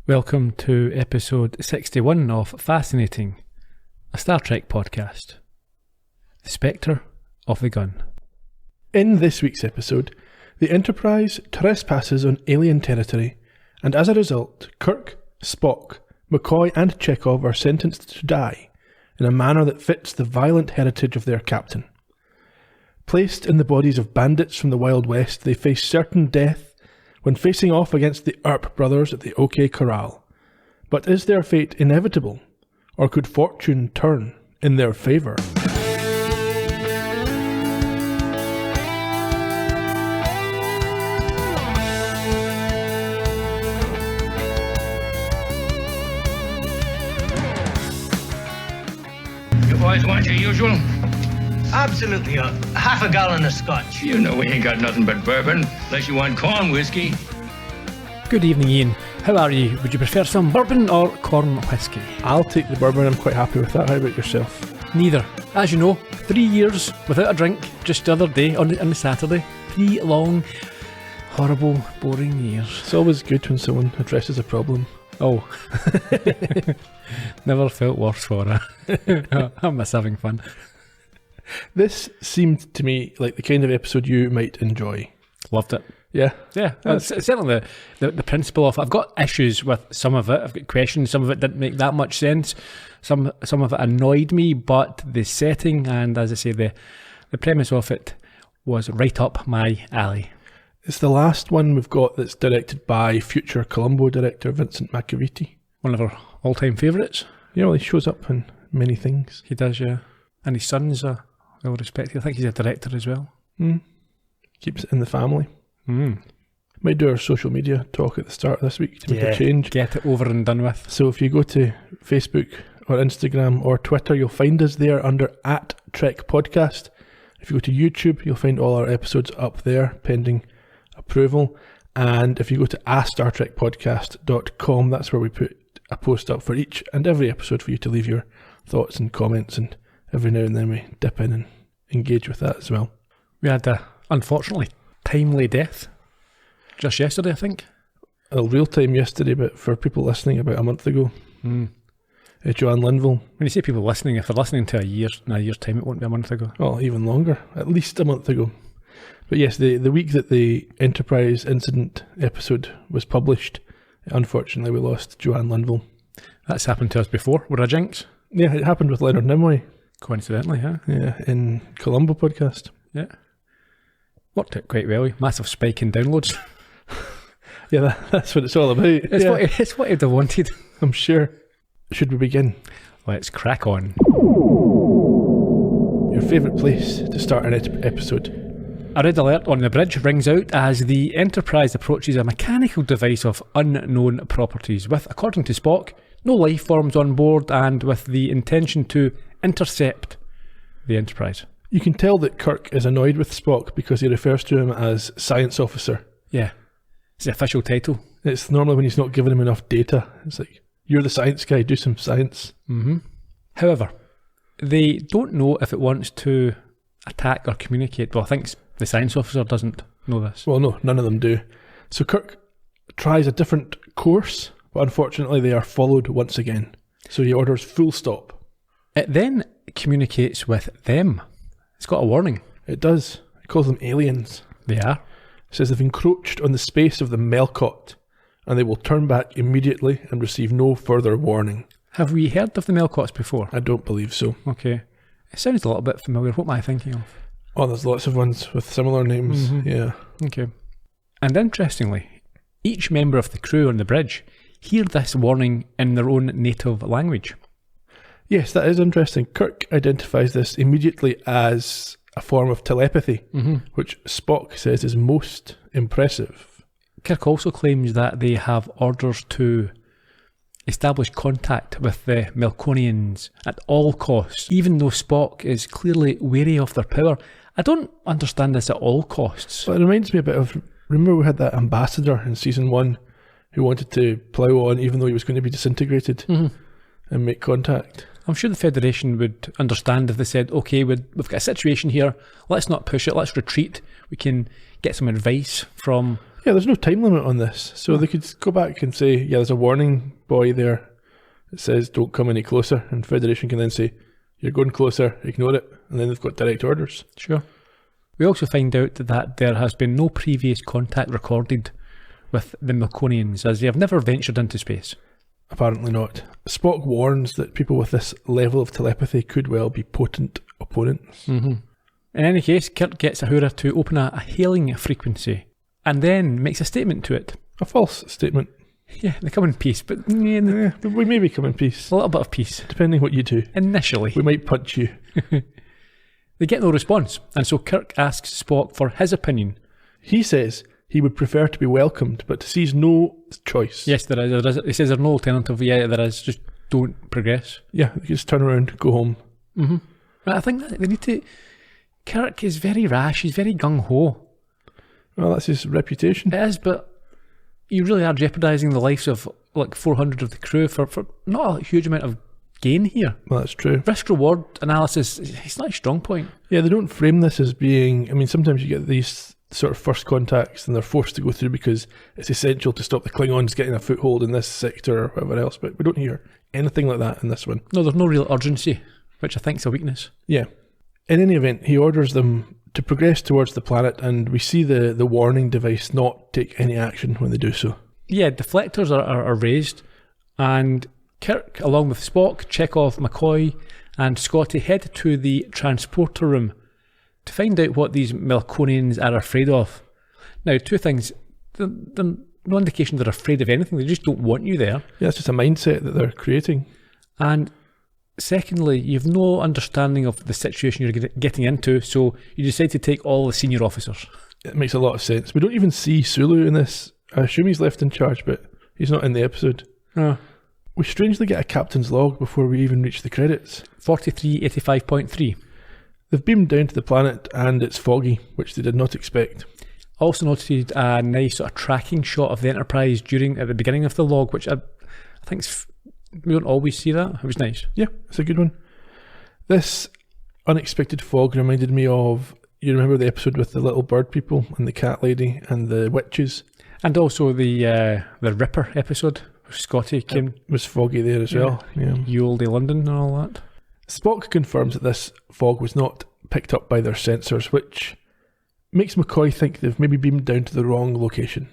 Welcome to episode 61 of Fascinating, a Star Trek podcast. The Spectre of the Gun. In this week's episode, the Enterprise trespasses on alien territory, and as a result, Kirk, Spock, McCoy and Chekhov are sentenced to die in a manner that fits the violent heritage of their captain. Placed in the bodies of bandits from the Wild West, they face certain death when facing off against the Earp brothers at the OK Corral. But is their fate inevitable, or could fortune turn in their favour? You boys want your usual? Absolutely, half a gallon of scotch. You know we ain't got nothing but bourbon, unless you want corn whiskey. Good evening, Ian. How are you? Would you prefer some bourbon or corn whiskey? I'll take the bourbon, I'm quite happy with that. How about yourself? Neither. As you know, 3 years without a drink, just the other day on the Saturday. 3 long, horrible, boring years. It's always good when someone addresses a problem. Oh. Never felt worse for it. I'm just having fun. This seemed to me like the kind of episode you might enjoy. Loved it. Yeah? Yeah, certainly the principle of I've got issues with some of it. I've got questions. Some of it didn't make that much sense. Some of it annoyed me, but the setting and, as I say, the premise of it was right up my alley. It's the last one we've got that's directed by future Columbo director Vincent McAveety. One of our all-time favourites. Yeah, well, he shows up in many things. He does, yeah. And his son's well respected. I think he's a director as well. Keeps it in the family. Might do our social media talk at the start of this week to make a change. Get it over and done with. So if you go to Facebook or Instagram or Twitter, you'll find us there under @TrekPodcast. If you go to YouTube, you'll find all our episodes up there, pending approval. And if you go to astartrekpodcast.com, that's where we put a post up for each and every episode for you to leave your thoughts and comments, and every now and then we dip in and engage with that as well. We had a, unfortunately, timely death just yesterday, I think. Real time yesterday, but for people listening, about a month ago. Joanne Linville. When you say people listening, if they're listening to in a year's time, it won't be a month ago. Oh, even longer. At least a month ago. But yes, the week that the Enterprise incident episode was published, unfortunately we lost Joanne Linville. That's happened to us before. We're a jinx. Yeah, it happened with Leonard Nimoy. Coincidentally, huh? Yeah, in Columbo podcast. Yeah. Worked out quite well. Massive spike in downloads. Yeah, that's what it's all about. It's what he'd have wanted. I'm sure. Should we begin? Let's crack on. Your favourite place to start an episode? A red alert on the bridge rings out as the Enterprise approaches a mechanical device of unknown properties with, according to Spock, no life forms on board and with the intention to intercept the Enterprise. You can tell that Kirk is annoyed with Spock because he refers to him as science officer. Yeah. It's the official title. It's normally when he's not giving him enough data. It's like, you're the science guy, do some science. However, they don't know if it wants to attack or communicate. Well, I think the science officer doesn't know this. Well, no, none of them do. So Kirk tries a different course, but unfortunately they are followed once again. So he orders full stop. It then communicates with them. It's got a warning. It does. It calls them aliens. They are. It says they've encroached on the space of the Melcot, and they will turn back immediately and receive no further warning. Have we heard of the Melcots before? I don't believe so. Okay. It sounds a little bit familiar. What am I thinking of? Oh, there's lots of ones with similar names. Yeah. Okay. And interestingly, each member of the crew on the bridge hear this warning in their own native language. Yes, that is interesting. Kirk identifies this immediately as a form of telepathy, which Spock says is most impressive. Kirk also claims that they have orders to establish contact with the Melkonians at all costs, even though Spock is clearly wary of their power. I don't understand this at all costs. But it reminds me a bit of, remember we had that ambassador in season 1 who wanted to plough on even though he was going to be disintegrated and make contact. I'm sure the Federation would understand if they said, okay, we've got a situation here, let's not push it, let's retreat. We can get some advice from Yeah, there's no time limit on this. So they could go back and say, yeah, there's a warning buoy there that says don't come any closer. And Federation can then say, you're going closer, ignore it. And then they've got direct orders. Sure. We also find out that there has been no previous contact recorded with the Melkonians, as they have never ventured into space. Apparently not. Spock warns that people with this level of telepathy could well be potent opponents. Mm-hmm. In any case, Kirk gets Uhura to open a hailing frequency and then makes a statement to it. A false statement. Yeah, they come in peace, but Yeah, we maybe come in peace. a little bit of peace. Depending what you do. Initially. We might punch you. They get no response, and so Kirk asks Spock for his opinion. He says he would prefer to be welcomed, but sees no choice. Yes, there is. He says there's no alternative. Yeah, there is. Just don't progress. Yeah, they just turn around, go home. Mm-hmm. But I think that they need to... Kirk is very rash. He's very gung-ho. Well, that's his reputation. It is, but you really are jeopardising the lives of like 400 of the crew for not a huge amount of gain here. Well, that's true. Risk-reward analysis, it's not a strong point. Yeah, they don't frame this as being... I mean, sometimes you get these sort of first contacts and they're forced to go through because it's essential to stop the Klingons getting a foothold in this sector or whatever else, but we don't hear anything like that in this one. No, there's no real urgency, which I think is a weakness. Yeah. In any event, he orders them to progress towards the planet, and we see the warning device not take any action when they do so. Yeah, deflectors are raised, and Kirk, along with Spock, Chekhov, McCoy, and Scotty head to the transporter room to find out what these Melkonians are afraid of. Now, two things. They're no indication they're afraid of anything. They just don't want you there. Yeah, it's just a mindset that they're creating. And secondly, you've no understanding of the situation you're getting into, so you decide to take all the senior officers. It makes a lot of sense. We don't even see Sulu in this. I assume he's left in charge, but he's not in the episode. We strangely get a captain's log before we even reach the credits. 4385.3. They've beamed down to the planet and it's foggy, which they did not expect. Also noted a nice sort of tracking shot of the Enterprise at the beginning of the log, which I think we don't always see that. It was nice. Yeah, it's a good one. This unexpected fog reminded me of, you remember the episode with the little bird people and the cat lady and the witches? And also the Ripper episode, where Scotty came. It was foggy there as well. Yeah. Ye Olde London and all that. Spock confirms that this fog was not picked up by their sensors, which makes McCoy think they've maybe beamed down to the wrong location.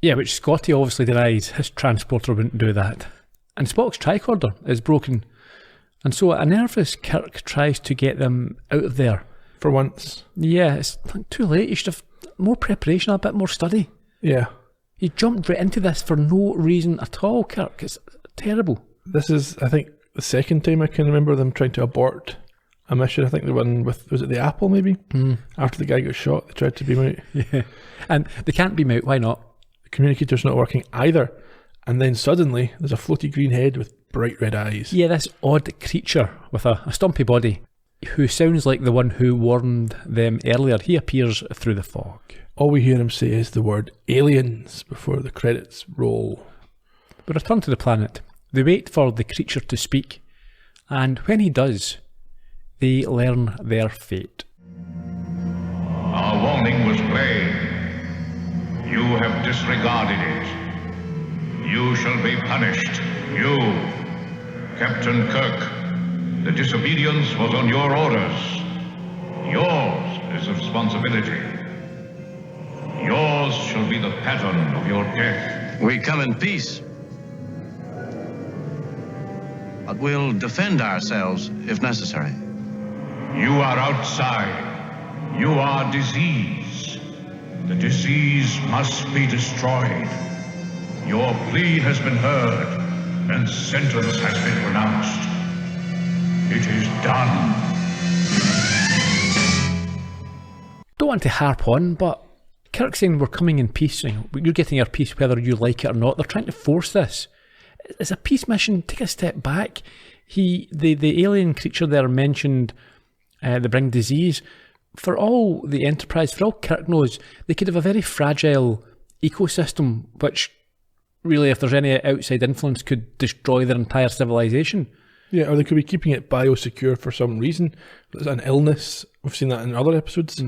Yeah, which Scotty obviously denies. His transporter wouldn't do that. And Spock's tricorder is broken. And so a nervous Kirk tries to get them out of there. For once. Yeah, it's too late. You should have more preparation, a bit more study. Yeah. You jumped right into this for no reason at all, Kirk. It's terrible. This is, I think, the second time I can remember them trying to abort a mission. I think the one with, was it the Apple maybe? After the guy got shot, they tried to beam out. Yeah. And they can't beam out, why not? The communicator's not working either. And then suddenly, there's a floaty green head with bright red eyes. Yeah, this odd creature with a stumpy body, who sounds like the one who warned them earlier. He appears through the fog. All we hear him say is the word aliens before the credits roll. We return to the planet. They wait for the creature to speak, and when he does, they learn their fate. Our warning was plain. You have disregarded it. You shall be punished. You, Captain Kirk. The disobedience was on your orders. Yours is the responsibility. Yours shall be the pattern of your death. We come in peace. But we'll defend ourselves if necessary. You are outside. You are disease. The disease must be destroyed. Your plea has been heard, and sentence has been pronounced. It is done. Don't want to harp on, but Kirk's saying we're coming in peace. You're getting our peace whether you like it or not. They're trying to force this. It's a peace mission. Take a step back. The alien creature there mentioned they bring disease. For all the Enterprise, for all Kirk knows, they could have a very fragile ecosystem, which really, if there's any outside influence, could destroy their entire civilization. Yeah, or they could be keeping it biosecure for some reason. There's an illness. We've seen that in other episodes.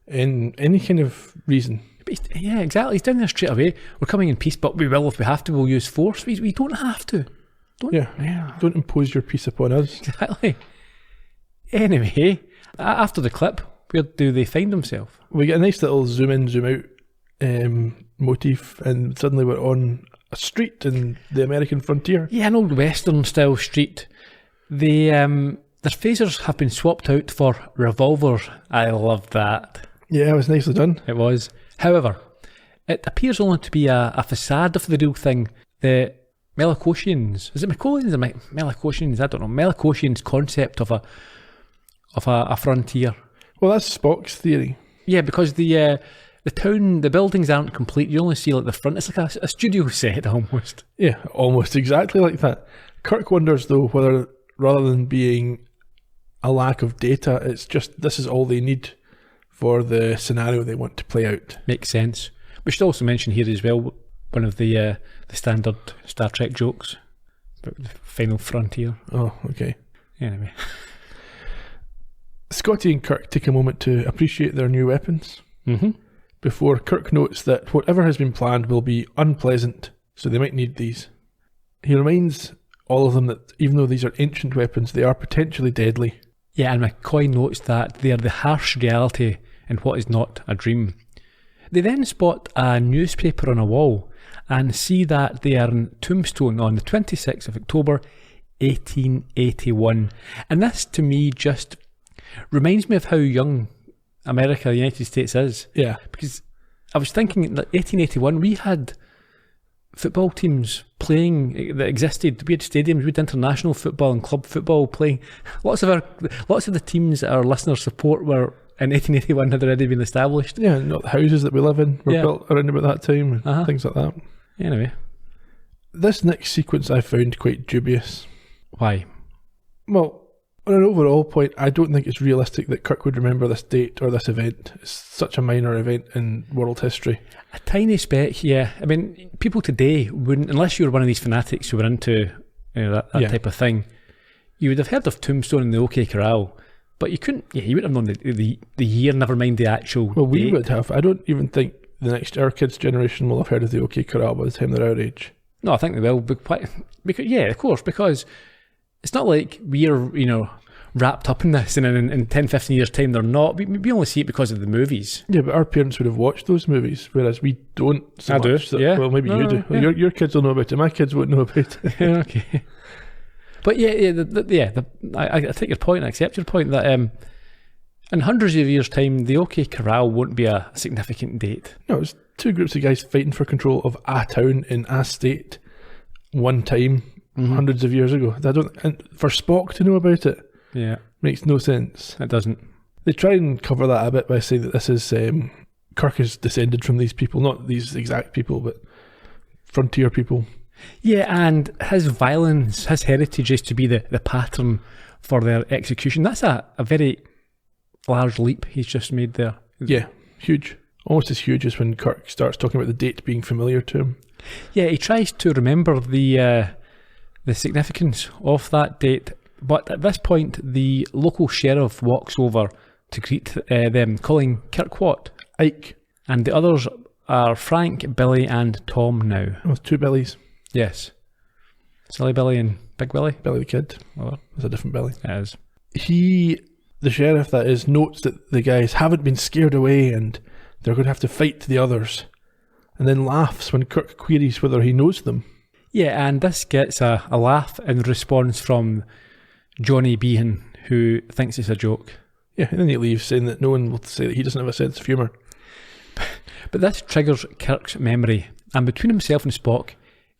In any kind of reason. Yeah, exactly. He's down there straight away. We're coming in peace, but we will, if we have to, we'll use force. We don't have to. Don't impose your peace upon us. Exactly. Anyway, after the clip, where do they find themselves? We get a nice little zoom in, zoom out motif, and suddenly we're on a street in the American frontier. Yeah, an old Western style street. Their phasers have been swapped out for revolvers. I love that. Yeah, it was nicely done. It was. However, it appears only to be a facade of the real thing. The Melkoshians, is it Melkoshians or Melkoshians? I don't know. Melkoshians' concept of a frontier. Well, that's Spock's theory. Yeah, because the town, the buildings aren't complete. You only see like the front. It's like a studio set almost. Yeah, almost exactly like that. Kirk wonders though whether, rather than being a lack of data, it's just this is all they need for the scenario they want to play out. Makes sense. We should also mention here as well one of the standard Star Trek jokes about the final frontier. Oh, okay. Anyway. Scotty and Kirk take a moment to appreciate their new weapons. Before Kirk notes that whatever has been planned will be unpleasant, so they might need these. He reminds all of them that even though these are ancient weapons, they are potentially deadly. Yeah, and McCoy notes that they are the harsh reality in what is not a dream. They then spot a newspaper on a wall and see that they are in Tombstone on the 26th of October 1881. And this to me just reminds me of how young America, the United States is. Yeah. Because I was thinking that 1881 we had football teams playing that existed. We had stadiums, we had international football and club football playing. Lots of the teams that our listeners support were in 1881 had already been established. Yeah, not the houses that we live in were built around about that time and things like that. Anyway. This next sequence I found quite dubious. Why? Well, on an overall point, I don't think it's realistic that Kirk would remember this date or this event. It's such a minor event in world history. A tiny speck, yeah. I mean, people today wouldn't, unless you were one of these fanatics who were into that type of thing, you would have heard of Tombstone and the OK Corral, but you couldn't, you wouldn't have known the year, never mind the actual Well, we date. would have. I don't even think our kids' generation will have heard of the OK Corral by the time they're our age. No, I think they will. Because, yeah, of course, because it's not like we're, wrapped up in this and in 10, 15 years' time they're not. We only see it because of the movies. Yeah, but our parents would have watched those movies, whereas we don't so much. I do, So, yeah. Well, maybe you do. Yeah. Your kids will know about it. My kids won't know about it. Yeah, okay. But I take your point, I accept your point that in hundreds of years' time, the OK Corral won't be a significant date. No, it's two groups of guys fighting for control of a town in a state one time, hundreds of years ago. And for Spock to know about it, makes no sense. It doesn't. They try and cover that a bit by saying that this is Kirk is descended from these people, not these exact people, but frontier people. Yeah, and his violence, his heritage is to be the pattern for their execution. That's a very large leap he's just made there. Yeah, huge. Almost as huge as when Kirk starts talking about the date being familiar to him. Yeah, he tries to remember the significance of that date, but at this point, the local sheriff walks over to greet them, calling Kirk what? Ike. And the others are Frank, Billy, and Tom now. Oh, two Billies. Yes. Silly Billy and Big Billy? Billy the Kid. Oh, It's a different Billy. it is. The sheriff that is, notes that the guys haven't been scared away and they're going to have to fight the others, and then laughs when Kirk queries whether he knows them. Yeah, and this gets a laugh in response from Johnny Behan, who thinks it's a joke. Yeah, and then he leaves, saying that no one will say that he doesn't have a sense of humour. But this triggers Kirk's memory, and between himself and Spock,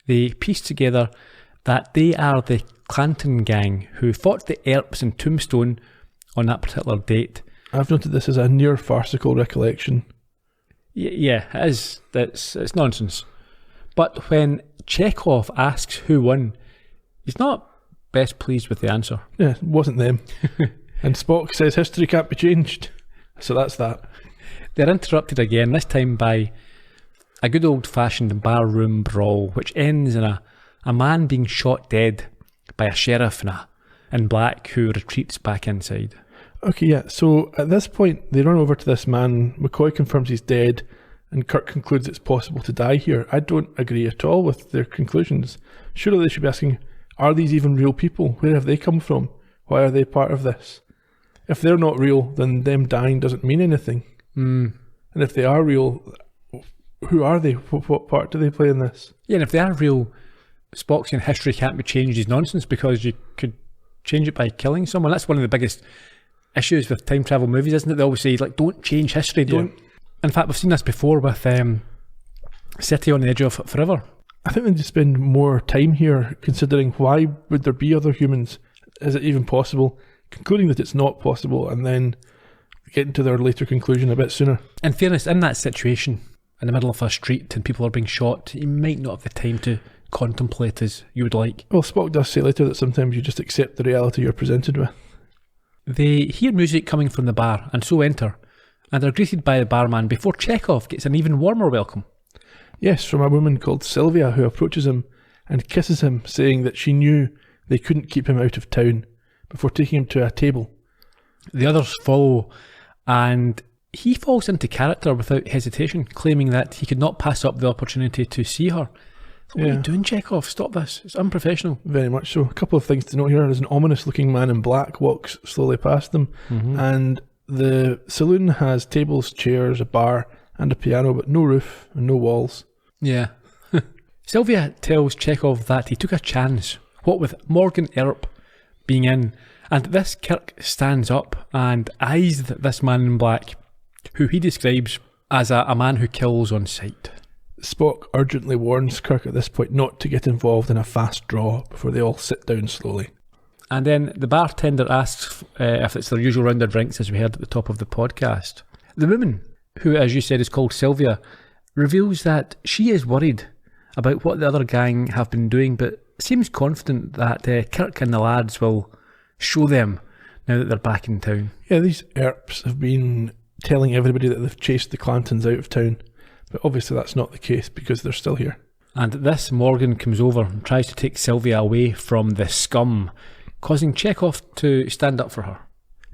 they piece together that they are the Clanton gang who fought the Earps in Tombstone on that particular date. I've noted this as a near farcical recollection. Yeah, it is. It's nonsense. But when Chekhov asks who won, he's not best pleased with the answer. Yeah, it wasn't them. And Spock says history can't be changed. So that's that. They're interrupted again, this time by a good old-fashioned barroom brawl, which ends in a man being shot dead by a sheriff in black who retreats back inside. Okay, yeah, so at this point, they run over to this man. McCoy confirms he's dead, and Kirk concludes it's possible to die here. I don't agree at all with their conclusions. Surely they should be asking, are these even real people? Where have they come from? Why are they part of this? If they're not real, then them dying doesn't mean anything. And if they are real, who are they? What part do they play in this? Yeah, and if they are real, Spock saying history can't be changed is nonsense because you could change it by killing someone. That's one of the biggest issues with time travel movies, isn't it? They always say, like, don't change history, don't. In fact, we've seen this before with City on the Edge of Forever. I think they need to spend more time here considering why would there be other humans? Is it even possible? Concluding that it's not possible and then getting to their later conclusion a bit sooner. In fairness, in that situation, in the middle of a street and people are being shot, you might not have the time to contemplate as you would like. Well, Spock does say later that sometimes you just accept the reality you're presented with. They hear music coming from the bar and so enter, and are greeted by the barman before Chekhov gets an even warmer welcome. Yes, from a woman called Sylvia who approaches him and kisses him, saying that she knew they couldn't keep him out of town, before taking him to a table. The others follow, and he falls into character without hesitation, claiming that he could not pass up the opportunity to see her. What are you doing, Chekhov? Stop this. It's unprofessional. Very much so. A couple of things to note here. There's an ominous-looking man in black walks slowly past them, and the saloon has tables, chairs, a bar, and a piano, but no roof and no walls. Yeah. Sylvia tells Chekhov that he took a chance, what with Morgan Earp being in, and this Kirk stands up and eyes this man in black, who he describes as a man who kills on sight. Spock urgently warns Kirk at this point not to get involved in a fast draw before they all sit down slowly. And then the bartender asks if it's their usual round of drinks, as we heard at the top of the podcast. The woman, who as you said is called Sylvia, reveals that she is worried about what the other gang have been doing, but seems confident that Kirk and the lads will show them now that they're back in town. Yeah, these Earps have been telling everybody that they've chased the Clantons out of town, but obviously that's not the case because they're still here. And this Morgan comes over and tries to take Sylvia away from the scum, causing Chekhov to stand up for her.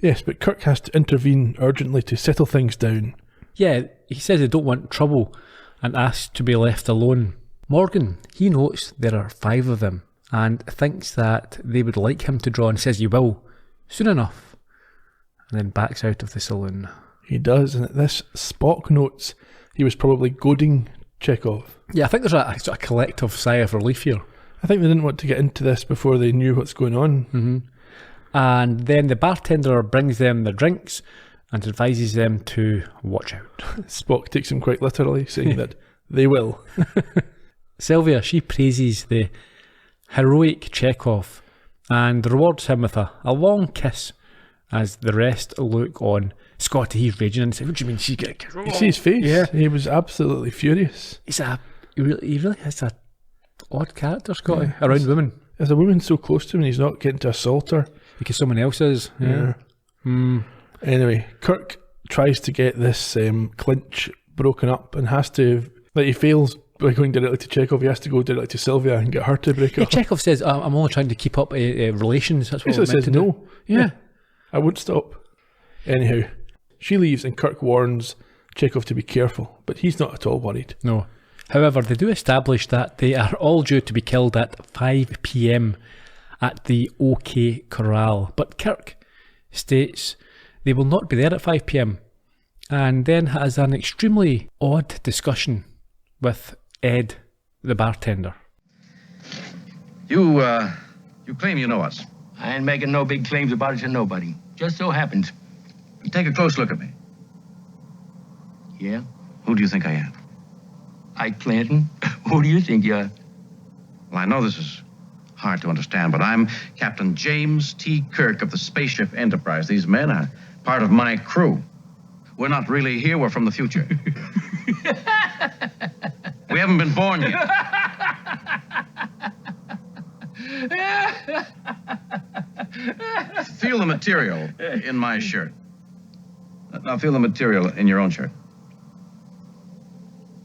Yes, but Kirk has to intervene urgently to settle things down. Yeah, he says they don't want trouble and asks to be left alone. Morgan, he notes there are 5 of them and thinks that they would like him to draw and says he will, soon enough, and then backs out of the saloon. He does, and at this, Spock notes he was probably goading Chekhov. Yeah, I think there's a sort of collective sigh of relief here. I think they didn't want to get into this before they knew what's going on. And then the bartender brings them their drinks and advises them to watch out. Spock takes him quite literally, saying that they will. Sylvia, she praises the heroic Chekhov and rewards him with a long kiss as the rest look on. Scotty, he's raging and says, "What do you mean she's getting a kiss?" You see his face? Yeah. He was absolutely furious. He really has a odd character, Scotty, around women. There's a woman so close to him and he's not getting to assault her. Because someone else is. Yeah. Anyway, Kirk tries to get this clinch broken up and has to, he fails by going directly to Chekhov. He has to go directly to Sylvia and get her to break it up. Chekhov says, I'm only trying to keep up relations. That's what He says no. Do. Yeah. I won't stop. Anyhow, she leaves and Kirk warns Chekhov to be careful, but he's not at all worried. No. However, they do establish that they are all due to be killed at 5 p.m. at the OK Corral, but Kirk states they will not be there at 5 p.m. and then has an extremely odd discussion with Ed, the bartender. You claim you know us. I ain't making no big claims about it to nobody. Just so happens. Take a close look at me. Yeah? Who do you think I am? Ike Clanton? Who do you think you are? Well, I know this is hard to understand, but I'm Captain James T. Kirk of the Spaceship Enterprise. These men are part of my crew. We're not really here, we're from the future. We haven't been born yet. Feel the material in my shirt. Now feel the material in your own shirt.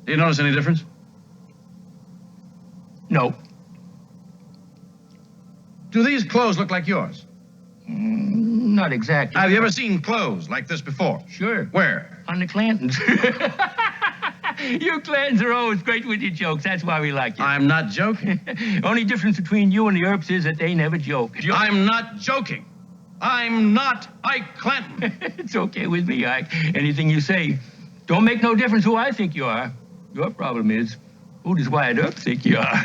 Do you notice any difference? No. Do these clothes look like yours? Not exactly. Have you ever seen clothes like this before? Sure. Where? On the Clantons. You clans are always great with your jokes. That's why we like you. I'm not joking. Only difference between you and the Earps is that they never joke. I'm not joking. I'm not Ike Clanton. It's okay with me, Ike. Anything you say. Don't make no difference who I think you are. Your problem is, who does Wyatt Earp think you are?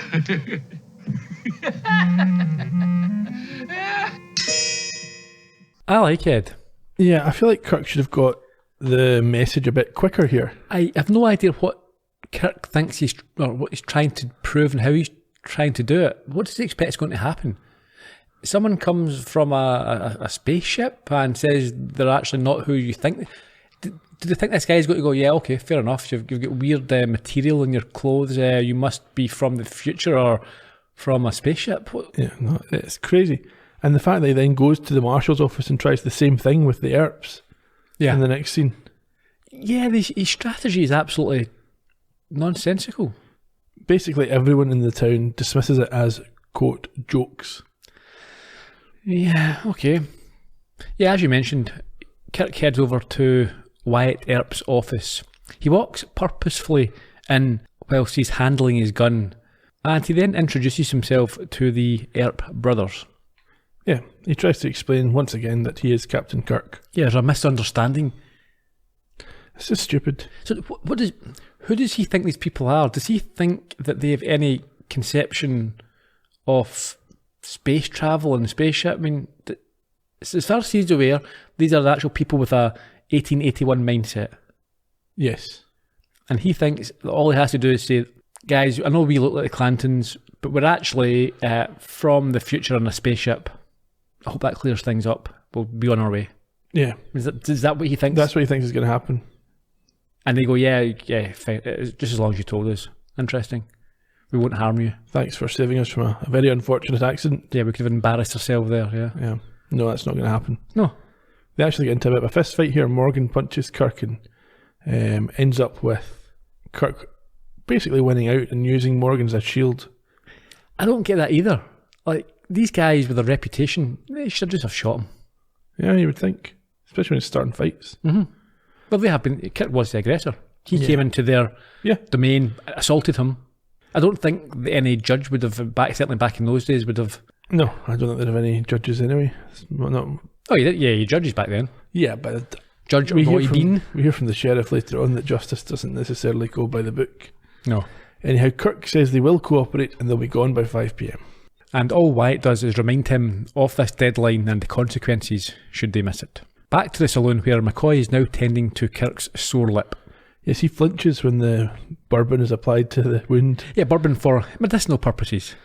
I like Ed. Yeah, I feel like Kirk should have got the message a bit quicker here. I have no idea what Kirk thinks or what he's trying to prove and how he's trying to do it. What does he expect is going to happen? Someone comes from a spaceship and says they're actually not who you think. Do they think this guy's going to go, yeah, okay, fair enough, you've got weird material in your clothes, you must be from the future or from a spaceship? Yeah, no, it's crazy. And the fact that he then goes to the marshal's office and tries the same thing with the Earps in the next scene. Yeah, his strategy is absolutely nonsensical. Basically, everyone in the town dismisses it as, quote, jokes. Yeah, okay. Yeah, as you mentioned, Kirk heads over to Wyatt Earp's office. He walks purposefully in whilst he's handling his gun, and he then introduces himself to the Earp brothers. Yeah, he tries to explain once again that he is Captain Kirk. Yeah, there's a misunderstanding. This is stupid. So who does he think these people are? Does he think that they have any conception of space travel and spaceship? I mean, as far as he's aware, these are the actual people with a 1881 mindset. Yes. And he thinks that all he has to do is say, guys, I know we look like the Clantons, but we're actually from the future on a spaceship. I hope that clears things up. We'll be on our way. Yeah. Is that what he thinks? That's what he thinks is going to happen. And they go, yeah, fine. Just as long as you told us. Interesting. We won't harm you. Thanks for saving us from a very unfortunate accident. Yeah, we could have embarrassed ourselves there, yeah. Yeah. No, that's not going to happen. No. They actually get into a bit of a fist fight here. Morgan punches Kirk and ends up with Kirk basically winning out and using Morgan as a shield. I don't get that either. Like, these guys with a reputation, they should just have shot him. Yeah, you would think. Especially when it's starting fights. Mm-hmm. Well, they have been. Kirk was the aggressor. He came into their domain, assaulted him. I don't think any judge would have, certainly back in those days, would have... No, I don't think they'd have any judges anyway. Oh, you judges back then. Yeah, but... Judge we Roy Bean. We hear from the sheriff later on that justice doesn't necessarily go by the book. No. Anyhow, Kirk says they will cooperate and they'll be gone by 5 p.m. And all Wyatt does is remind him of this deadline and the consequences should they miss it. Back to the saloon where McCoy is now tending to Kirk's sore lip. Yes, he flinches when the bourbon is applied to the wound. Yeah, bourbon for medicinal purposes.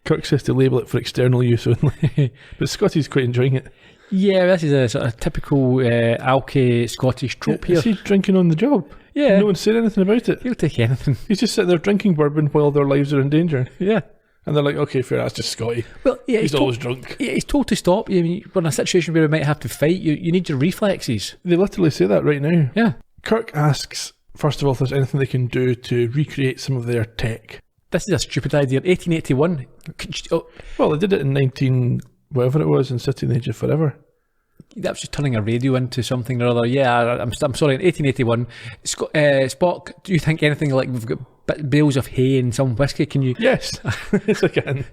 Kirk says to label it for external use only. But Scotty's quite enjoying it. Yeah, this is a sort of typical alky Scottish trope here. Is he drinking on the job? Yeah. No one's saying anything about it. He'll take anything. He's just sitting there drinking bourbon while their lives are in danger. Yeah. And they're like, okay, fair, that's just Scotty. Well, yeah, he's always drunk. Yeah, he's told to stop. I mean, we're in a situation where we might have to fight. You need your reflexes. They literally say that right now. Yeah. Kirk asks, first of all, if there's anything they can do to recreate some of their tech. This is a stupid idea. 1881. Well, they did it in 19... whatever it was, in City and the Age of Forever. That was just turning a radio into something or other. Yeah, I'm sorry, in 1881. Spock, do you think anything like we've got bales of hay and some whiskey? Can you... Yes, yes I can.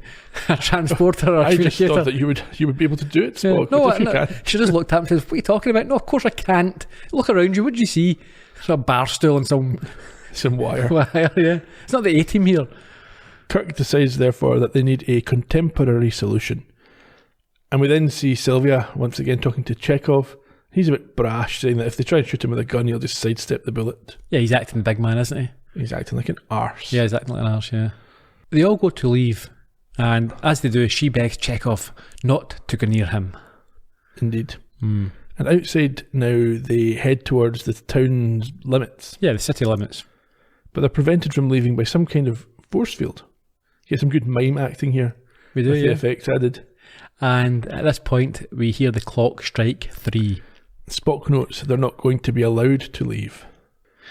A transporter or a I just communicator? thought that you would be able to do it, Spock. No, but if you can't... She just looked at him and says, what are you talking about? No, of course I can't. Look around you, what do you see? There's a bar stool and some wire. Yeah. It's not the A-team here. Kirk decides, therefore, that they need a contemporary solution. And we then see Sylvia once again talking to Chekhov. He's a bit brash, saying that if they try and shoot him with a gun, he'll just sidestep the bullet. Yeah, he's acting big man, isn't he? He's acting like an arse. Yeah, he's acting like an arse, yeah. They all go to leave, and as they do, she begs Chekhov not to go near him. Indeed. And outside now, they head towards the town's limits. Yeah, the city limits. But they're prevented from leaving by some kind of force field. Get some good mime acting here. We do, with yeah. the effects added. And at this point, we hear the clock strike 3. Spock notes they're not going to be allowed to leave.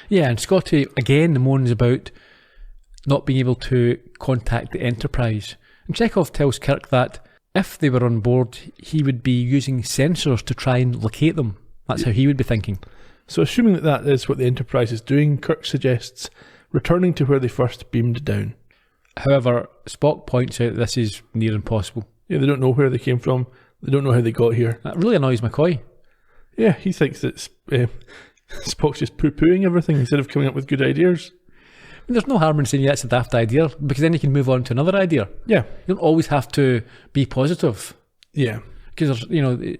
Yeah, and Scotty again moans about not being able to contact the Enterprise. And Chekhov tells Kirk that if they were on board, he would be using sensors to try and locate them. That's how he would be thinking. So assuming that is what the Enterprise is doing, Kirk suggests returning to where they first beamed down. However, Spock points out this is near impossible. Yeah, they don't know where they came from. They don't know how they got here. That really annoys McCoy. Yeah, he thinks that Spock's just poo-pooing everything instead of coming up with good ideas. I mean, there's no harm in saying that's a daft idea, because then you can move on to another idea. Yeah. You don't always have to be positive. Yeah. Because,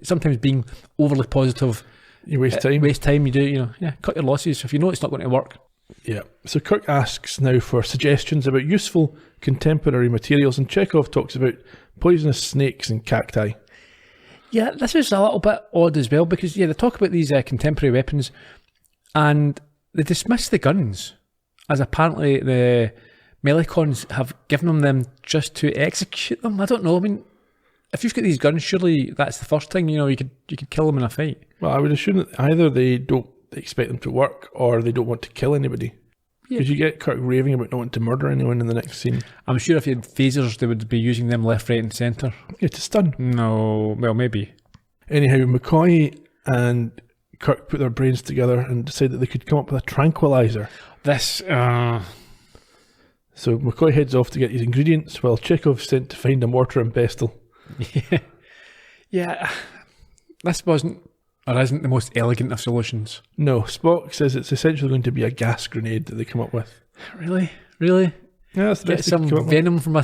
sometimes being overly positive... You waste time. Waste time, you do, cut your losses if you know it's not going to work. Yeah. So Kirk asks now for suggestions about useful contemporary materials, and Chekhov talks about poisonous snakes and cacti. Yeah, this is a little bit odd as well, because, they talk about these contemporary weapons, and they dismiss the guns, as apparently the Melicons have given them just to execute them. I don't know, I mean, if you've got these guns, surely that's the first thing, you could kill them in a fight. Well, I would assume that either they don't expect them to work, or they don't want to kill anybody. Because you get Kirk raving about not wanting to murder anyone in the next scene. I'm sure if you had phasers, they would be using them left, right and centre. Yeah, to stun. No, well, maybe. Anyhow, McCoy and Kirk put their brains together and decided that they could come up with a tranquilizer. So McCoy heads off to get his ingredients, while Chekhov's sent to find a mortar and pestle. Yeah. This wasn't, or isn't, the most elegant of solutions. No, Spock says it's essentially going to be a gas grenade that they come up with. Really? Yeah, that's the Get best some venom from a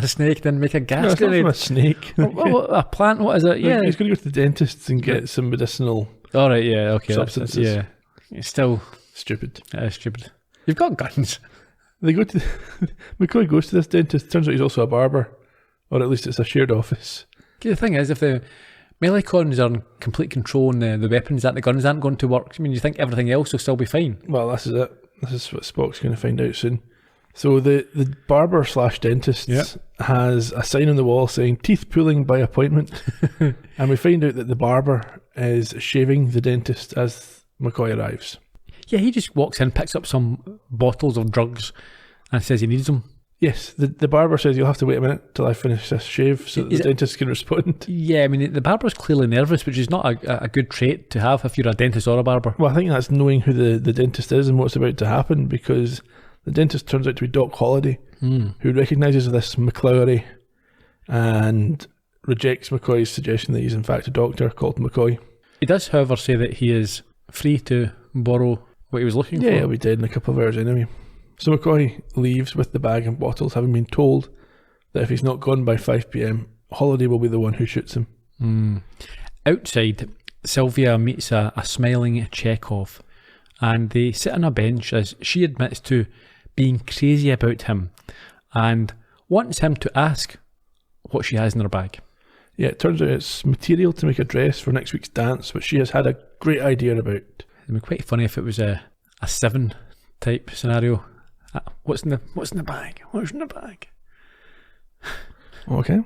snake, then make a gas grenade? No, it's not from a snake. What, a plant? What is it? Yeah. He's going to go to the dentist and get some medicinal Alright, yeah, okay. substances. Yeah. It's still... Stupid. It is stupid. You've got guns. They go to... McCoy goes to this dentist. Turns out he's also a barber. Or at least it's a shared office. The thing is, if the Melicons are in complete control and the weapons that the guns aren't going to work, I mean, you think everything else will still be fine? Well, this is it. This is what Spock's going to find out soon. So the barber / dentist has a sign on the wall saying teeth pulling by appointment. And we find out that the barber is shaving the dentist as McCoy arrives. Yeah, he just walks in, picks up some bottles of drugs and says he needs them. Yes, the barber says you'll have to wait a minute till I finish this shave so that the dentist can respond. Yeah, I mean, the barber's clearly nervous, which is not a good trait to have if you're a dentist or a barber. Well, I think that's knowing who the dentist is and what's about to happen, because the dentist turns out to be Doc Holliday, who recognises this McClowery and rejects McCoy's suggestion that he's in fact a doctor called McCoy. He does, however, say that he is free to borrow what he was looking for. Yeah, he'll be dead in a couple of hours anyway. So McCoy leaves with the bag and bottles, having been told that if he's not gone by 5 p.m, Holliday will be the one who shoots him. Outside, Sylvia meets a smiling Chekhov, and they sit on a bench as she admits to being crazy about him and wants him to ask what she has in her bag. Yeah, it turns out it's material to make a dress for next week's dance, which she has had a great idea about. It'd be quite funny if it was a Seven type scenario. What's in the bag? What's in the bag? Okay.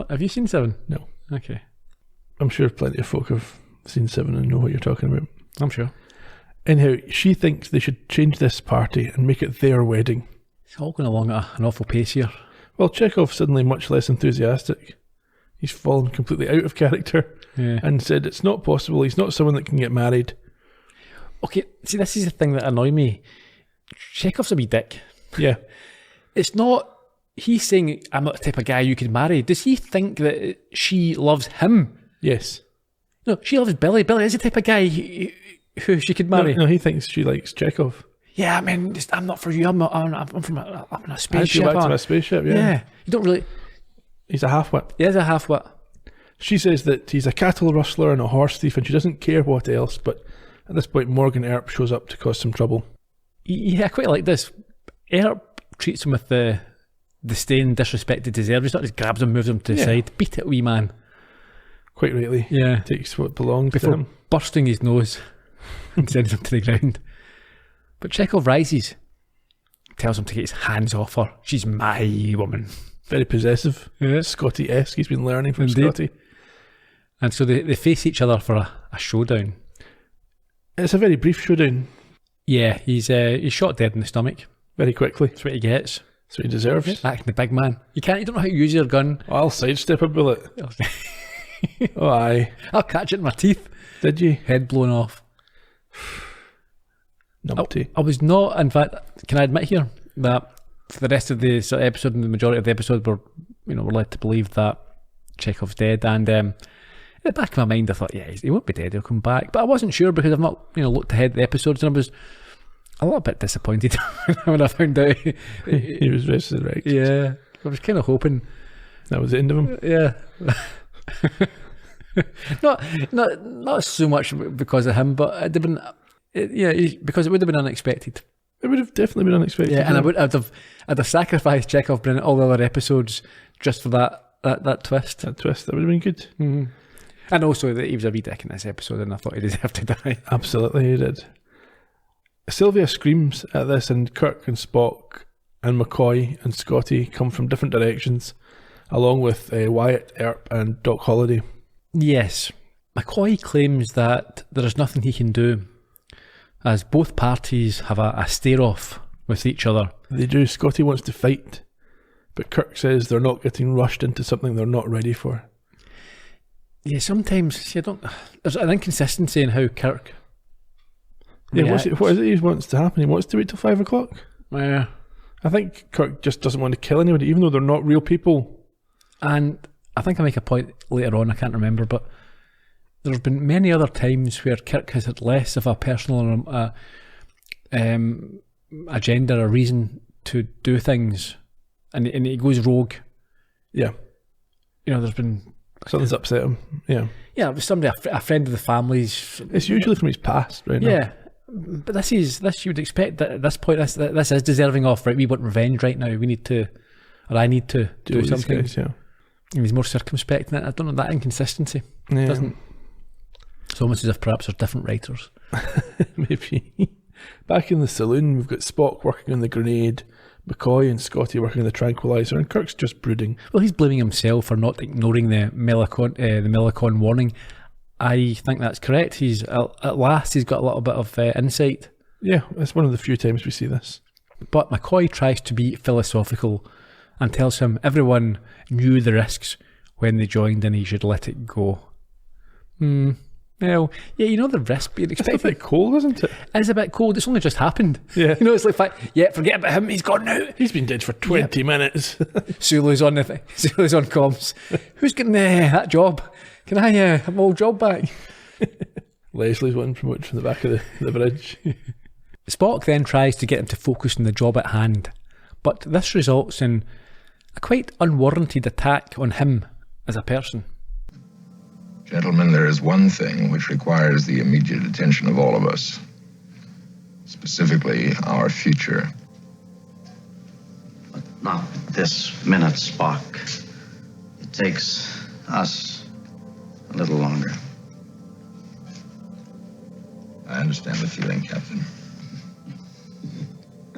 Have you seen Seven? No. Okay. I'm sure plenty of folk have seen Seven and know what you're talking about. I'm sure. Anyhow, she thinks they should change this party and make it their wedding. It's all going along at an awful pace here. Well, Chekhov's suddenly much less enthusiastic. He's fallen completely out of character and said it's not possible. He's not someone that can get married. Okay, see, this is the thing that annoys me. Chekhov's a wee dick. Yeah. It's not... He's saying, I'm not the type of guy you could marry. Does he think that she loves him? Yes. No, she loves Billy. Billy is the type of guy who she could marry. No, he thinks she likes Chekhov. Yeah, I mean, I'm not for you. I'm in a spaceship. I go back to my spaceship, Yeah. You don't really... He's a half-wit. He is a half-wit. She says that he's a cattle rustler and a horse thief, and she doesn't care what else, but at this point Morgan Earp shows up to cause some trouble. Yeah, I quite like this. Earp treats him with the disdain and disrespect he deserves. He not just grabs him, moves him to the side. Beat it, wee man. Quite rightly. Yeah. Takes what belongs Before to him. bursting his nose and sends him to the ground. But Chekhov rises, tells him to get his hands off her. She's my woman. Very possessive. Yeah. Scotty-esque. He's been learning from Indeed. Scotty. And so they face each other for a showdown. It's a very brief showdown. Yeah, he's shot dead in the stomach. Very quickly. That's what he gets. That's what he deserves. Acting the big man. You don't know how to use your gun. I'll sidestep a bullet. Oh, aye. I'll catch it in my teeth. Did you? Head blown off. numpty. I was not, in fact, can I admit here that for the rest of the sort of episode and the majority of the episode we're led to believe that Chekhov's dead, and in the back of my mind I thought, yeah, he won't be dead, he'll come back, but I wasn't sure because I've not looked ahead at the episodes, and I was a little bit disappointed when I found out he was resurrected. Yeah, I was kind of hoping that was the end of him. Yeah. not so much because of him, but it'd have been because it would have been unexpected. It would have definitely been unexpected. Yeah, and I'd have sacrificed Chekhov bringing all the other episodes just for that twist. That twist, that would have been good. Mm-hmm. And also that he was a wee dick in this episode, and I thought he deserved to die. Absolutely, he did. Sylvia screams at this, and Kirk and Spock and McCoy and Scotty come from different directions, along with Wyatt Earp and Doc Holliday. Yes, McCoy claims that there is nothing he can do, as both parties have a stare-off with each other. They do. Scotty wants to fight, but Kirk says they're not getting rushed into something they're not ready for. Yeah, sometimes there's an inconsistency in how Kirk reacts. Yeah, what is it he wants to happen? He wants to wait till 5 o'clock? Yeah. I think Kirk just doesn't want to kill anybody, even though they're not real people. And I think I make a point later on, I can't remember, but there's been many other times where Kirk has had less of a personal agenda or reason to do things, and he goes rogue. Yeah. There's been... Something's upset him, yeah. Yeah, it was somebody, a friend of the family's... It's usually from his past, right? Yeah, but this you would expect that at this point, this is deserving of, right, we want revenge right now, we need to, or I need to do something. Guys, yeah. And he's more circumspect in it. I don't know, that inconsistency doesn't... It's almost as if perhaps there's different writers. Maybe. Back in the saloon, we've got Spock working on the grenade, McCoy and Scotty working on the tranquilizer, and Kirk's just brooding. Well, he's blaming himself for not ignoring the Melicon warning. I think that's correct. He's at last he's got a little bit of insight. Yeah, it's one of the few times we see this. But McCoy tries to be philosophical and tells him everyone knew the risks when they joined and he should let it go. Well, yeah, the risk being expected. It's a bit cold, isn't it? It's a bit cold. It's only just happened. Yeah. It's like, forget about him. He's gone now. He's been dead for 20 minutes. Sulu's on Sulu's on comms. Who's getting that job? Can I have my old job back? Leslie's wanting promoted from the back of the bridge. Spock then tries to get him to focus on the job at hand, but this results in a quite unwarranted attack on him as a person. Gentlemen, there is one thing which requires the immediate attention of all of us, specifically our future. But not this minute, Spock. It takes us a little longer. I understand the feeling, Captain.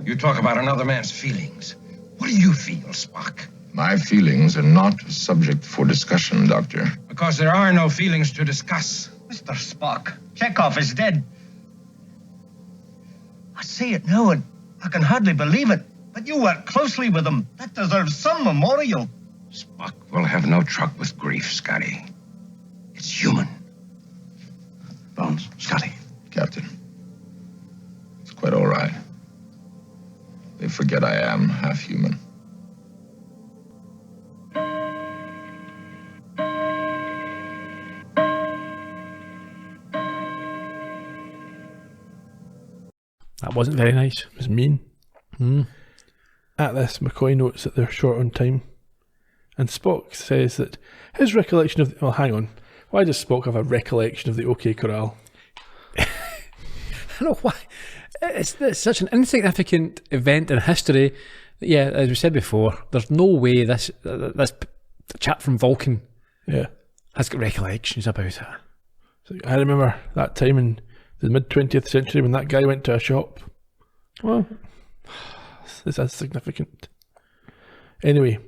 You talk about another man's feelings. What do you feel, Spock? My feelings are not subject for discussion, Doctor. Because there are no feelings to discuss. Mr. Spock, Chekhov is dead. I see it now, and I can hardly believe it. But you worked closely with him. That deserves some memorial. Spock will have no truck with grief, Scotty. It's human. Bones, Scotty. Captain, it's quite all right. They forget I am half human. That wasn't very nice. It was mean. At this, McCoy notes that they're short on time, and Spock says that his recollection of... Well, hang on. Why does Spock have a recollection of the OK Corral? I don't know why. It's such an insignificant event in history. Yeah, as we said before, there's no way this chap from Vulcan has got recollections about it. So I remember that time in the mid-20th century when that guy went to a shop. Well, this is significant. Anyway,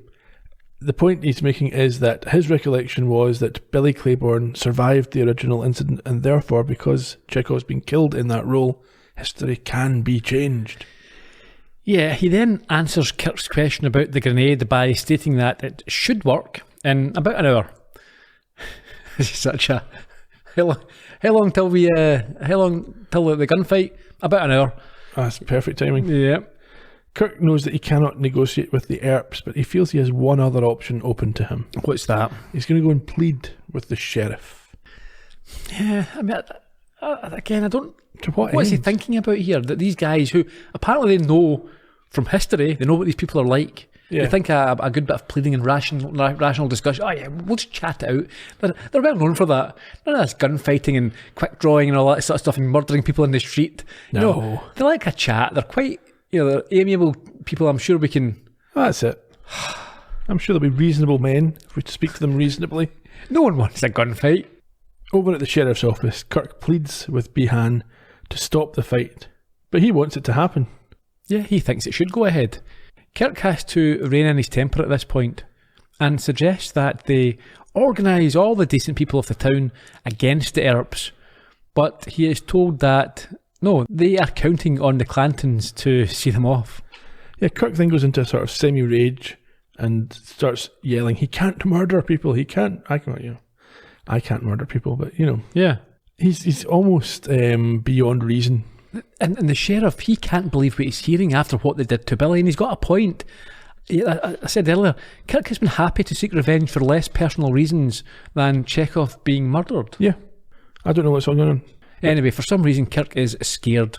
the point he's making is that his recollection was that Billy Claiborne survived the original incident, and therefore, because Chekhov's been killed in that role, history can be changed. Yeah, he then answers Kirk's question about the grenade by stating that it should work in about an hour. This is such a... How long till the gunfight? About an hour. That's perfect timing. Yeah. Kirk knows that he cannot negotiate with the Earps, but he feels he has one other option open to him. What's that? He's going to go and plead with the sheriff. Yeah, I mean, again, I don't... To what What's he end? thinking about here? That these guys who, apparently they know from history, they know what these people are like. Yeah. They think a good bit of pleading and rational discussion, oh yeah, we'll just chat it out. They're well known for that. None of this gunfighting and quick drawing and all that sort of stuff and murdering people in the street. No. They like a chat. They're quite, they're amiable people. I'm sure we can... That's it. I'm sure they'll be reasonable men if we speak to them reasonably. No one wants a gunfight. Over at the sheriff's office, Kirk pleads with Behan to stop the fight, but he wants it to happen. Yeah, he thinks it should go ahead. Kirk has to rein in his temper at this point and suggests that they organise all the decent people of the town against the Earps, but he is told that, no, they are counting on the Clantons to see them off. Yeah, Kirk then goes into a sort of semi-rage and starts yelling, he can't murder people, I can't murder people, but, Yeah. he's almost beyond reason. And the sheriff, he can't believe what he's hearing after what they did to Billy, and he's got a point. I said earlier, Kirk has been happy to seek revenge for less personal reasons than Chekhov being murdered. Yeah, I don't know what's going on. Anyway, for some reason, Kirk is scared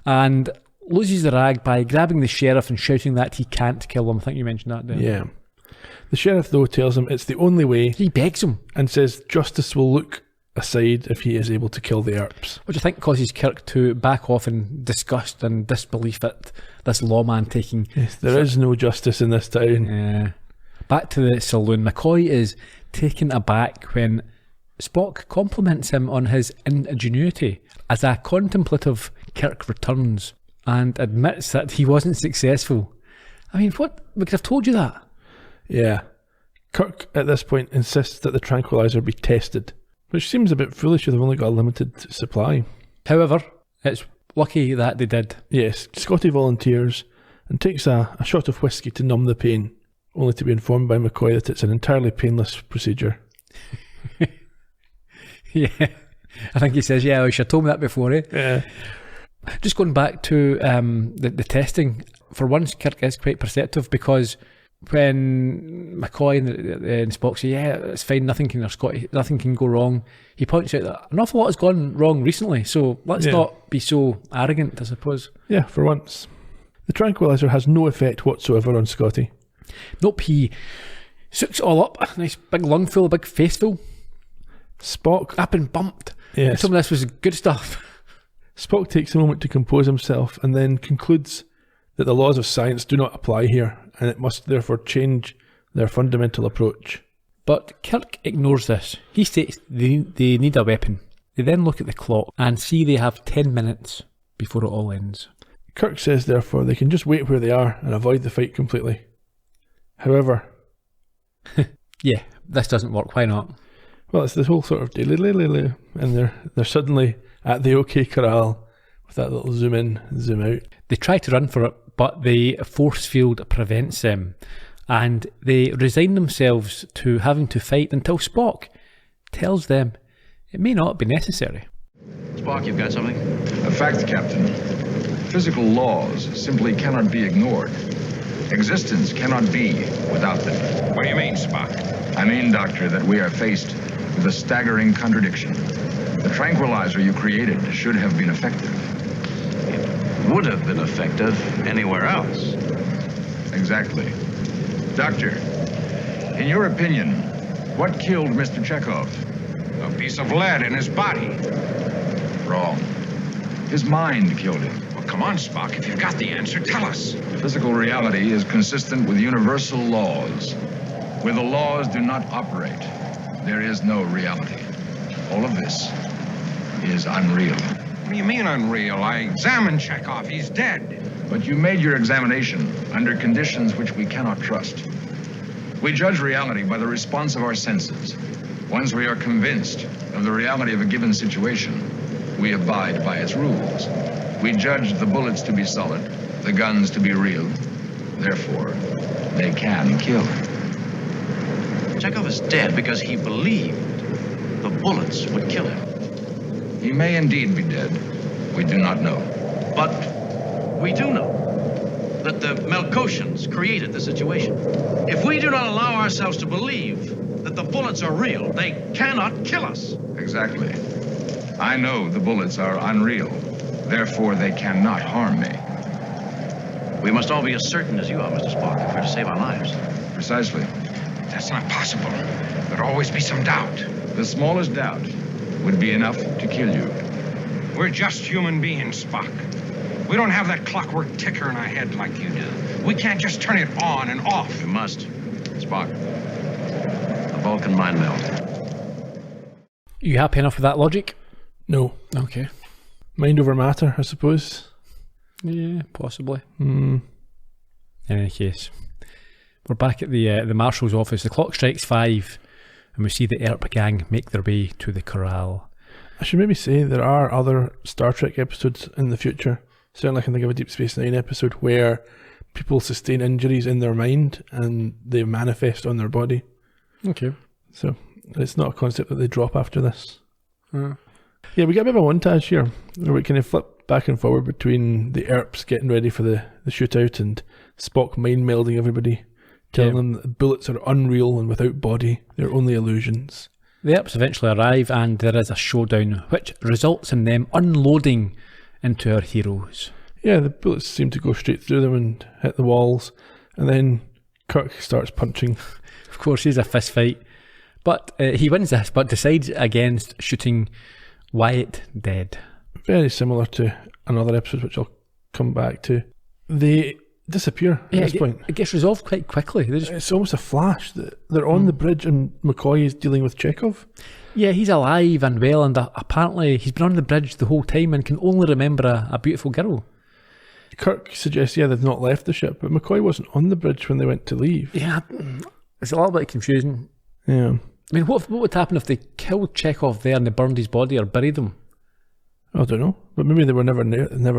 and loses the rag by grabbing the sheriff and shouting that he can't kill him. I think you mentioned that, didn't you? Yeah. The sheriff, though, tells him it's the only way He begs him, and says justice will look aside if he is able to kill the Earps. which I think causes Kirk to back off in disgust and disbelief at this lawman taking... Yes, there is no justice in this town. Back to the saloon. McCoy is taken aback when Spock compliments him on his ingenuity as a contemplative Kirk returns and admits that he wasn't successful. I mean, what? We could have told you that. Yeah. Kirk, at this point, insists that the tranquilizer be tested, which seems a bit foolish if they've only got a limited supply. However, it's lucky that they did. Yes, Scotty volunteers and takes a shot of whiskey to numb the pain, only to be informed by McCoy that it's an entirely painless procedure. Yeah. I think he says, yeah, you should have told me that before, eh? Yeah. Just going back to the testing, for once Kirk is quite perceptive, because when McCoy and Spock say, yeah, it's fine, nothing can go wrong, he points out that an awful lot has gone wrong recently, so let's not be so arrogant, I suppose. Yeah, for once. The tranquilizer has no effect whatsoever on Scotty. Nope, he soaks it all up, a nice big lungful, a big faceful. Spock... I've been bumped. Yes. Some of this was good stuff. Spock takes a moment to compose himself and then concludes that the laws of science do not apply here, and it must therefore change their fundamental approach. But Kirk ignores this. He states they need a weapon. They then look at the clock and see they have 10 minutes before it all ends. Kirk says, therefore, they can just wait where they are and avoid the fight completely. However... yeah, this doesn't work. Why not? Well, it's this whole sort of and they're suddenly at the OK Corral with that little zoom in, zoom out. They try to run for it, but the force field prevents them, and they resign themselves to having to fight until Spock tells them it may not be necessary. Spock, you've got something? A fact, Captain. Physical laws simply cannot be ignored. Existence cannot be without them. What do you mean, Spock? I mean, Doctor, that we are faced with a staggering contradiction. The tranquilizer you created should have been effective. It would have been effective anywhere else. Exactly. Doctor, in your opinion, what killed Mr. Chekhov? A piece of lead in his body. Wrong. His mind killed him. Well, come on, Spock. If you've got the answer, tell us. Physical reality is consistent with universal laws. Where the laws do not operate, there is no reality. All of this is unreal. What do you mean unreal? I examined Chekhov. He's dead. But you made your examination under conditions which we cannot trust. We judge reality by the response of our senses. Once we are convinced of the reality of a given situation, we abide by its rules. We judge the bullets to be solid, the guns to be real. Therefore, they can kill. Chekhov is dead because he believed the bullets would kill him. He may indeed be dead. We do not know. But we do know that the Melkoshians created the situation. If we do not allow ourselves to believe that the bullets are real, they cannot kill us. Exactly. I know the bullets are unreal. Therefore, they cannot harm me. We must all be as certain as you are, Mr. Spock, if we're to save our lives. Precisely. That's not possible. There'd always be some doubt. The smallest doubt would be enough to kill you. We're just human beings, Spock. We don't have that clockwork ticker in our head like you do. We can't just turn it on and off. You must. Spock. The Vulcan mind meld. You happy enough with that logic? No. Okay. Mind over matter, I suppose. Yeah, possibly. In any case, we're back at the Marshal's office. The clock strikes 5, and we see the ERP gang make their way to the corral. I should maybe say there are other Star Trek episodes in the future. Certainly I can think of a Deep Space Nine episode where people sustain injuries in their mind and they manifest on their body. Okay. So it's not a concept that they drop after this. Yeah, we get a bit of a montage here where we kind of flip back and forward between the ERPs getting ready for the shootout and Spock mind melding everybody, telling them that the bullets are unreal and without body, they're only illusions. The ERPs eventually arrive and there is a showdown which results in them unloading into our heroes. Yeah, the bullets seem to go straight through them and hit the walls, and then Kirk starts punching. Of course, he's a fist fight, but he wins this, but decides against shooting Wyatt dead. Very similar to another episode which I'll come back to. They disappear at this point. It gets resolved quite quickly. It's almost a flash that they're on the bridge and McCoy is dealing with Chekhov. Yeah, he's alive and well, and apparently he's been on the bridge the whole time and can only remember a beautiful girl. Kirk suggests, they've not left the ship, but McCoy wasn't on the bridge when they went to leave. Yeah, it's a little bit confusing. Yeah. I mean, what would happen if they killed Chekhov there and they burned his body or buried him? I don't know, but maybe they were never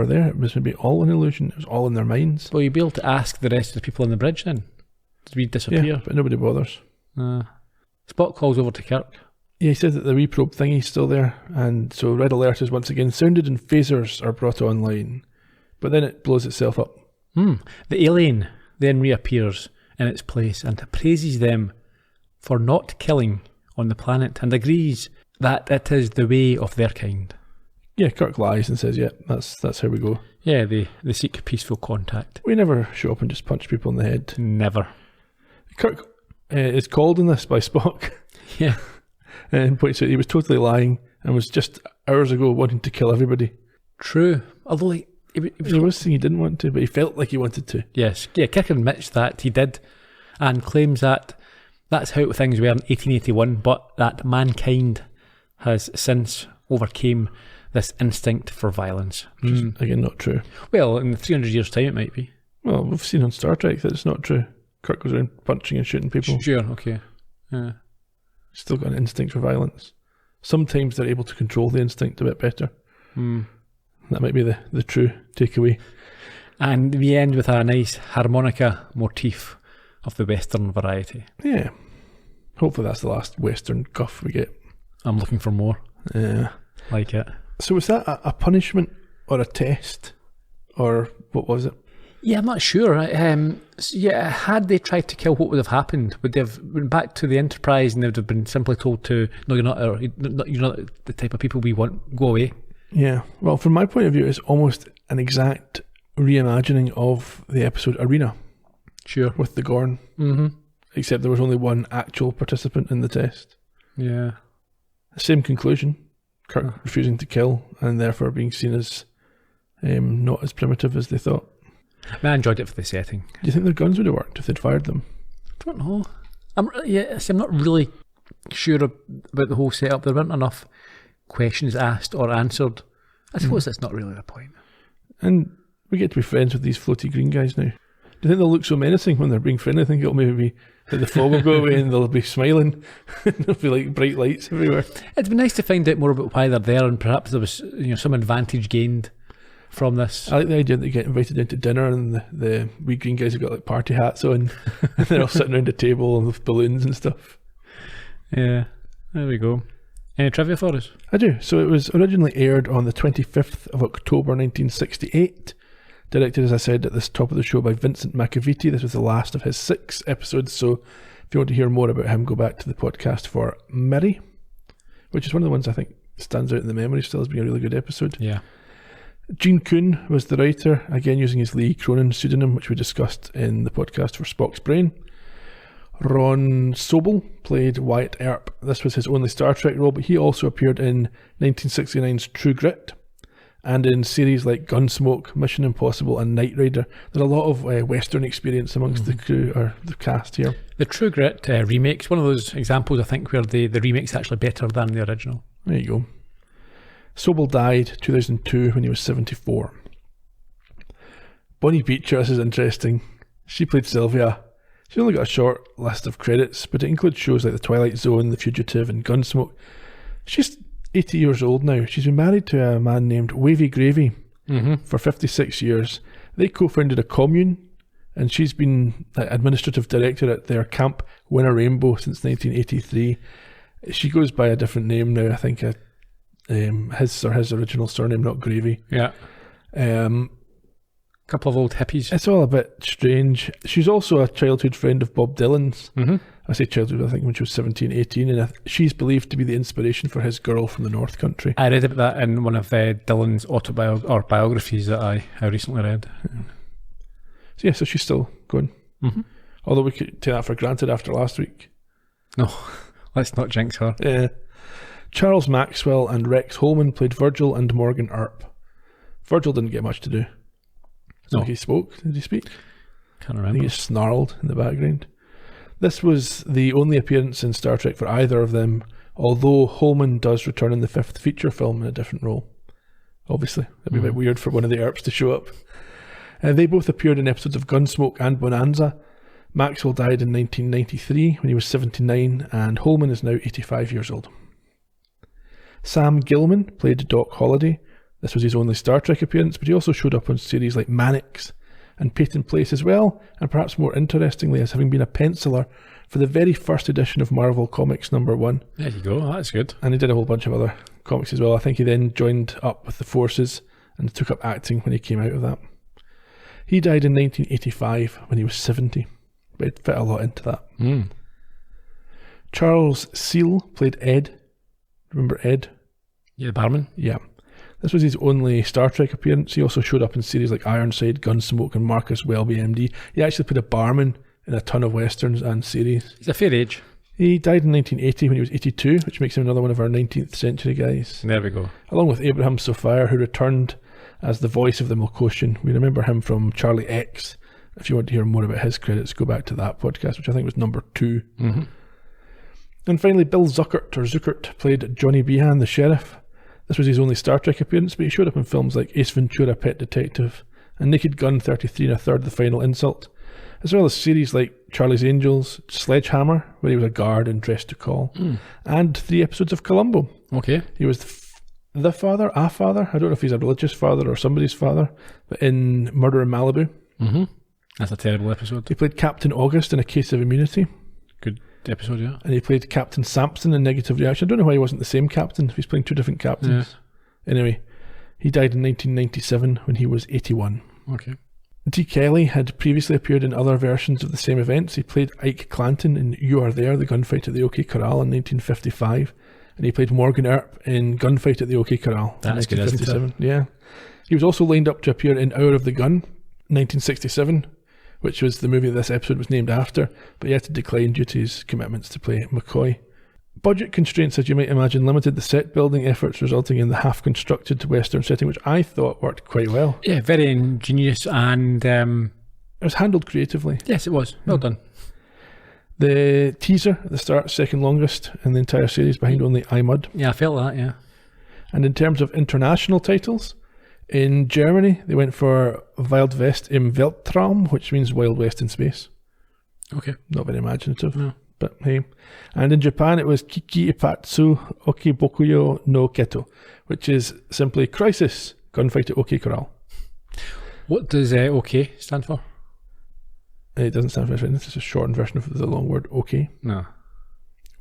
there. It was maybe all an illusion. It was all in their minds. Well, you'd be able to ask the rest of the people on the bridge then. Did we disappear? Yeah, but nobody bothers. Spock calls over to Kirk. Yeah, he says that the reprobe thingy's still there, and so red alert is once again sounded and phasers are brought online. But then it blows itself up. The alien then reappears in its place and praises them for not killing on the planet and agrees that it is the way of their kind. Yeah, Kirk lies and says, that's how we go. Yeah, they seek peaceful contact. We never show up and just punch people in the head. Never. Kirk is called on this by Spock. Yeah. And points out he was totally lying and was just hours ago wanting to kill everybody. True. Although he was saying he didn't want to, but he felt like he wanted to. Yes. Yeah, Kirk admits that he did and claims that that's how things were in 1881, but that mankind has since overcame this instinct for violence. Which is, again, not true. Well, in 300 years' time it might be. Well, we've seen on Star Trek that it's not true. Kirk goes around punching and shooting people. Sure, okay. Yeah. Still got an instinct for violence. Sometimes they're able to control the instinct a bit better. That might be the true takeaway. And we end with a nice harmonica motif of the Western variety. Yeah. Hopefully that's the last Western guff we get. I'm looking for more. Yeah. Like it. So was that a punishment or a test? Or what was it? Yeah, I'm not sure. Had they tried to kill, what would have happened? Would they have been back to the Enterprise and they would have been simply told to, no, you're not the type of people we want, go away? Yeah. Well, from my point of view, it's almost an exact reimagining of the episode Arena. Sure. With the Gorn. Mm-hmm. Except there was only one actual participant in the test. Yeah. Same conclusion. Kirk refusing to kill and therefore being seen as not as primitive as they thought. I enjoyed it for the setting. Do you think their guns would have worked if they'd fired them? I don't know. I'm not really sure about the whole setup. There weren't enough questions asked or answered. I suppose that's not really the point. And we get to be friends with these floaty green guys now. Do you think they'll look so menacing when they're being friendly? I think it'll maybe be that the fog will go away and they'll be smiling. There'll be like bright lights everywhere. It'd be nice to find out more about why they're there and perhaps there was some advantage gained from this. I like the idea that they get invited down to dinner and the wee green guys have got like party hats on and they're all sitting around a table with balloons and stuff. Yeah, there we go. Any trivia for us? I do. So it was originally aired on the 25th of October 1968. Directed, as I said, at the top of the show by Vincent McAvity. This was the last of his 6 episodes, so if you want to hear more about him, go back to the podcast for Mary, which is one of the ones I think stands out in the memory still as being a really good episode. Yeah. Gene Kuhn was the writer, again using his Lee Cronin pseudonym, which we discussed in the podcast for Spock's Brain. Ron Sobel played Wyatt Earp. This was his only Star Trek role, but he also appeared in 1969's True Grit, and in series like Gunsmoke, Mission Impossible and Knight Rider. There's a lot of Western experience amongst the crew, or the cast here. The True Grit remake's one of those examples, I think, where the remake's actually better than the original. There you go. Sobel died 2002 when he was 74. Bonnie Beecher, this is interesting. She played Sylvia. She's only got a short list of credits, but it includes shows like The Twilight Zone, The Fugitive and Gunsmoke. She's 80 years old now. She's been married to a man named Wavy Gravy for 56 years. They co-founded a commune, and she's been administrative director at their Camp Winter Rainbow since 1983. She goes by a different name now, I think his original surname, not Gravy. Yeah. Couple of old hippies. It's all a bit strange. She's also a childhood friend of Bob Dylan's. I say childhood, I think when she was 17, 18, and she's believed to be the inspiration for his Girl from the North Country. I read about that in one of Dylan's biographies that I recently read. Yeah. So she's still going. Although we could take that for granted after last week. No, let's not jinx her. Yeah. Charles Maxwell and Rex Holman played Virgil and Morgan Earp. Virgil didn't get much to do. No. He spoke. Did he speak? Can't I remember. think he snarled in the background. This was the only appearance in Star Trek for either of them, although Holman does return in the 5th feature film in a different role. Obviously, it'd be a bit weird for one of the Earps to show up. They both appeared in episodes of Gunsmoke and Bonanza. Maxwell died in 1993 when he was 79, and Holman is now 85 years old. Sam Gilman played Doc Holliday. This was his only Star Trek appearance, but he also showed up on series like Mannix and Peyton Place as well, and perhaps more interestingly as having been a penciler for the very first edition of Marvel Comics #1. There you go, that's good. And he did a whole bunch of other comics as well. I think he then joined up with the Forces and took up acting when he came out of that. He died in 1985 when he was 70, but it fit a lot into that. Charles Seal played Ed. Remember Ed? Yeah, the barman. Yeah. This was his only Star Trek appearance. He also showed up in series like Ironside, Gunsmoke and Marcus Welby MD. He actually played a barman in a ton of westerns and series. He's a fair age. He died in 1980 when he was 82, which makes him another one of our 19th century guys. There we go. Along with Abraham Sophia, who returned as the voice of the Melkoshian. We remember him from Charlie X. If you want to hear more about his credits, go back to that podcast, which I think was number 2. And finally, Bill Zuckert played Johnny Behan, the sheriff. This was his only Star Trek appearance, but he showed up in films like Ace Ventura, Pet Detective, and Naked Gun 33 1/3, The Final Insult, as well as series like Charlie's Angels, Sledgehammer, where he was a guard in Dressed to Call, and 3 episodes of Columbo. Okay. He was a father, I don't know if he's a religious father or somebody's father, but in Murder in Malibu. That's a terrible episode. He played Captain August in A Case of Immunity. Good episode, yeah. And he played Captain Sampson in Negative Reaction. I don't know why he wasn't the same captain, if he's playing 2 different captains. Anyway, he died in 1997 when he was 81. Okay. D. Kelly had previously appeared in other versions of the same events. He played Ike Clanton in You Are There, the gunfight at the OK Corral in 1955. And he played Morgan Earp in Gunfight at the OK Corral in 1957. Yeah. He was also lined up to appear in Hour of the Gun, 1967, which was the movie this episode was named after, but he had to decline due to his commitments to play McCoy. Budget constraints, as you might imagine, limited the set building efforts, resulting in the half-constructed Western setting, which I thought worked quite well. Yeah, very ingenious, and it was handled creatively. Yes, it was. Well done. The teaser at the start, second longest in the entire series, behind only I, Mud. Yeah, I felt that, yeah. And in terms of international titles, in Germany, they went for Wild West im Weltraum, which means Wild West in Space. Okay. Not very imaginative, no. But hey. And in Japan, it was Kiki Ipatsu Okibokuyo no Keto, which is simply Crisis, Gunfight at OK Corral. What does OK stand for? It doesn't stand for anything. This is a shortened version of the long word OK. No.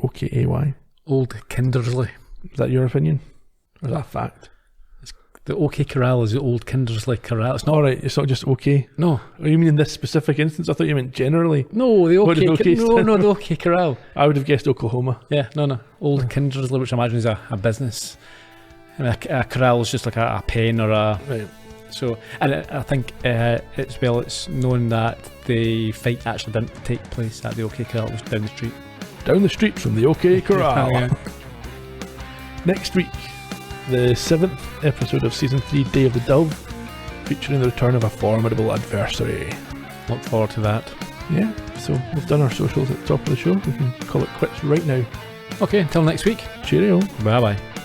OKAY. Old Kindersley. Is that your opinion? Or is that a fact? The OK Corral is the old Kindersley Corral. It's not. Alright, it's not just OK. No. Oh, you mean in this specific instance? I thought you meant generally. No, the What OK. does OK No, stand no, the OK Corral. I would have guessed Oklahoma. Yeah, no. Old Kindersley, which I imagine is a business. And a corral is just like a pen or a. Right. So, and I think it's known that the fight actually didn't take place at the OK Corral. It was down the street. Down the street from the OK Corral. Yeah. Next week, the 7th episode of Season 3, Day of the Dove, featuring the return of a formidable adversary. Look forward to that. Yeah, so we've done our socials at the top of the show. We can call it quits right now. Okay, until next week. Cheerio. Bye bye.